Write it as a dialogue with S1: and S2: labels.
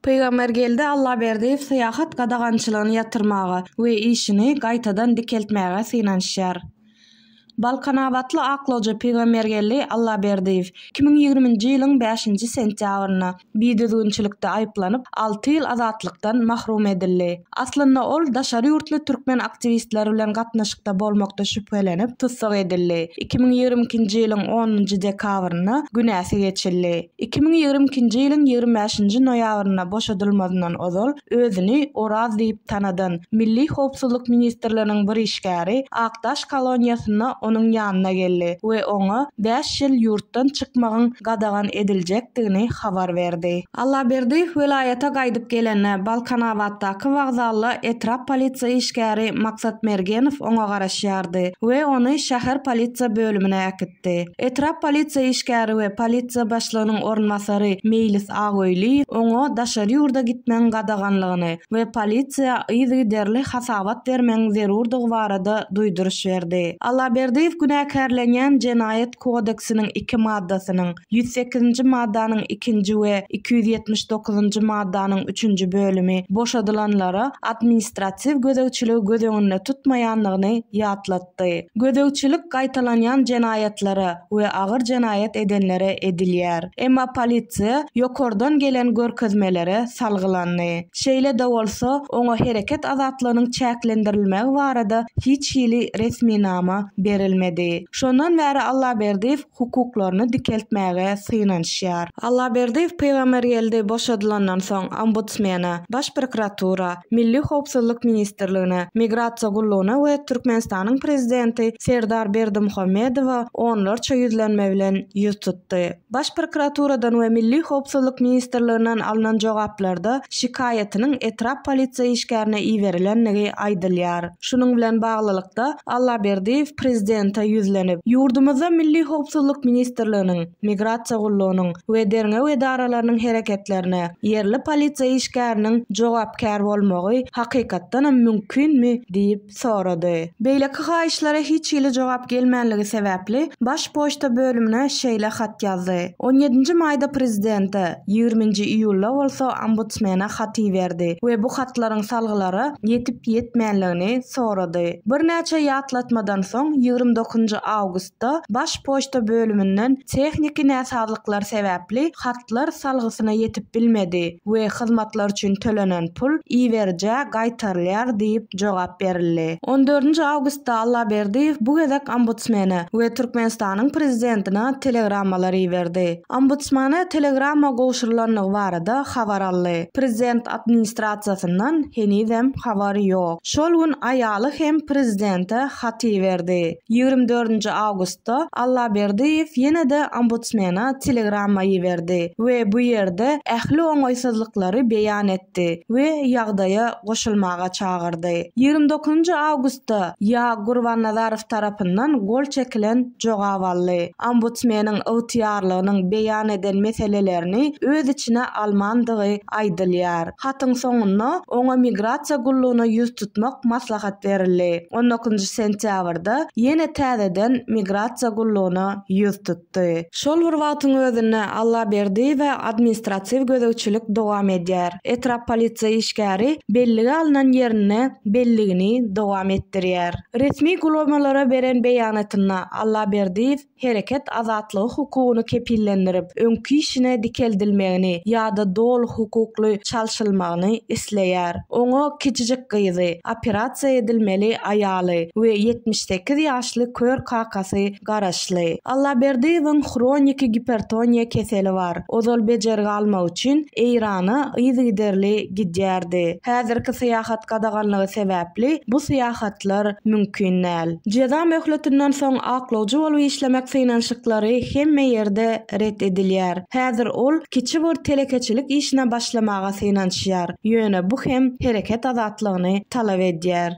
S1: Peygamber geldi Allah berdi sayahat gadagançylygyny ýatyrmaga we işini gaýtadan dikeltmäge synanşýar. Balkanabatly akloja Peygambergelli Allah berdiýew 2020-nji ýylyň 5-nji sentýabryna biýdüzgünçilikde aýplanyp 6 ýyl azatlykdan mahrum edildi. Aslynda ol daşary ýurtly türkmen aktivistleri bilen gatnaşykda bolmakda şüphelenip tutsak edildi. 2022-nji ýylyň 10-njy dekabryna günäsi geçildi. 2022-nji ýylyň 25-nji noýabryna boşadylmadan ozal özüni Oraz diýip tanadan Milli Howpsuzlyk Ministrliginiň bir işgäri Akdaş koloniýasyna onun ýanyna geldi we oňa 5 ýyl ýurtdan çykmagyň gadagan ediljekdigini habar berdi. Allah berdi vilayata gaýdyp gelenne Balkanabatdaky wagzally etrap polisiýa işgäri Maksat Mergenow oňa garaşýardy we ony şäher polisiýa bölümine äkitdi. Etrap polisiýa işgäri we polisiýa başlygynyň ornmasary Mejlis Agöýli oňa daşary ýurda gitmeň gadaganlygyny we polisiýa ýygy hasabat bermeň zerurdygy barada duýduruş berdi. Allah berdi günäkärlenýän Jenaýat kodeksiniň 2 maddasynyň 108-nji maddanyň 2-nji we 279-njy maddanyň 3-nji bölümi boşadylanlara administrasiw gözegçiligi göz öňünde tutmaýanlygyny ýatlatdy. Gözegçilik gaýtalanýan jenaýatlara we agyr jenaýat edenlere edilýär. Emma polisiýa ýokardan gelen görkezmelere salgylandy. Şeýle de bolsa oňa hereket azatlygynyň çäklendirilmegi barada hiç hili resmi nama berilmedi. Şondan bäri Allah berdi hukuklaryny dikeltmäge synanşýar. Allah berdi Peygamber geldi boşadylandan soň ombudsmana, baş prokuratura, Milli Howpsuzlyk Ministrligine, Migrasiýa gullugyna we Türkmenistanyň prezidenti Serdar Berdimuhammedowa onlarça ýüzlenme bilen ýüz tutdy. Baş prokuraturadan we Milli Howpsuzlyk Ministrliginden alynan jogaplarda şikaýatynyň etrap polisiýa işgärine iýerilenligi aýdylýar. Şunuň bilen baglylykda Allah berdi prezidente ýüzlenip ýurdumyzda Milli Howpsuzlyk Ministrliginiň, Migrasiýa gullugynyň we derňe edaralarynyň hereketlerine yerli polisiýa işgäriniň jogapkär bolmagy hakykatdan mümkinmi diýip sorady. Beýleki haýyşlara hiç ýyly jogap gelmänligi sebäpli baş poçta bölümine şeýle hat ýazdy. 17-nji maýda prezidenti 20-nji iýulda bolsa ombudsmana hat berdi we bu hatlaryň salgylary ýetip ýetmänligini sorady. Bir näçe ýatlatmadan soň 29 awgustda baş poçta bölümünden texniki näsazlyklar sebäpli hatlar salgysyna ýetip bilmedi we hyzmatlar üçin төлenen pul iýerje gaýtarylýar diýip jogap berildi. 14 awgustda Allah berdi bu gezek ombudsmana we Türkmenistanyň prezidentine telegrammalar iýerdi. Ombudsmana telegramma goşurylanlygy barada habar aldy. Prezident administrasiýasyndan henizem habary ýok. Şol gün aýaly hem prezidente hat berdi. 24 awgustda Allah berdi ýene de ombudsmana telegramma berdi we bu ýerde ähli oňaýsızlyklary beýan etdi we ýagdaýa goşulmaga çagyrdy. 29 awgustda ýa Gurbannazarow tarapyndan gol çekilen jogap aldy. Ombudsmanyň ygtyýarlygynyň beýan eden meselelerini öz içine almandygy aýdylýar. Hatyň soňunda oňa migrasiýa gullugyna ýüz tutmak maslahat berildi. 19 sentýabrda ýene täzeden migrasiýa gullugyna ýüz tutdy. Şol bir wagtyň özünde Allah berdi we administrasiw gözegçilik dowam edýär. Etrap polisiýa işgäri belligi alynan ýerine belligini dowam etdirýär. Resmi gulamalara beren beýanatyna Allah berdi hereket azatlygy hukugyny kepillendirip öňkü işine dikeldilmegini ýa-da dol hukukly çalşylmagyny isleýär. Oňa kiçijik gyzy, operasiýa edilmeli aýaly we 78 ýaşly kör kakasy garaşly. Allah berdi kroniki hipertoniya keseli var. Ozal bejergi almak üçin Eýrana ýygyderli gidýärdi. Häzirki syýahat gadaganlygy sebäpli bu syýahatlar mümkin näl. Jeza möhletinden soň aklawjy bolup işlemek synanşyklary hemme ýerde ret edilýär. Häzir ol kiçi bir telekeçilik işine başlamaga synanşýar. Ýöne bu hem hereket azatlygyny talap edýär.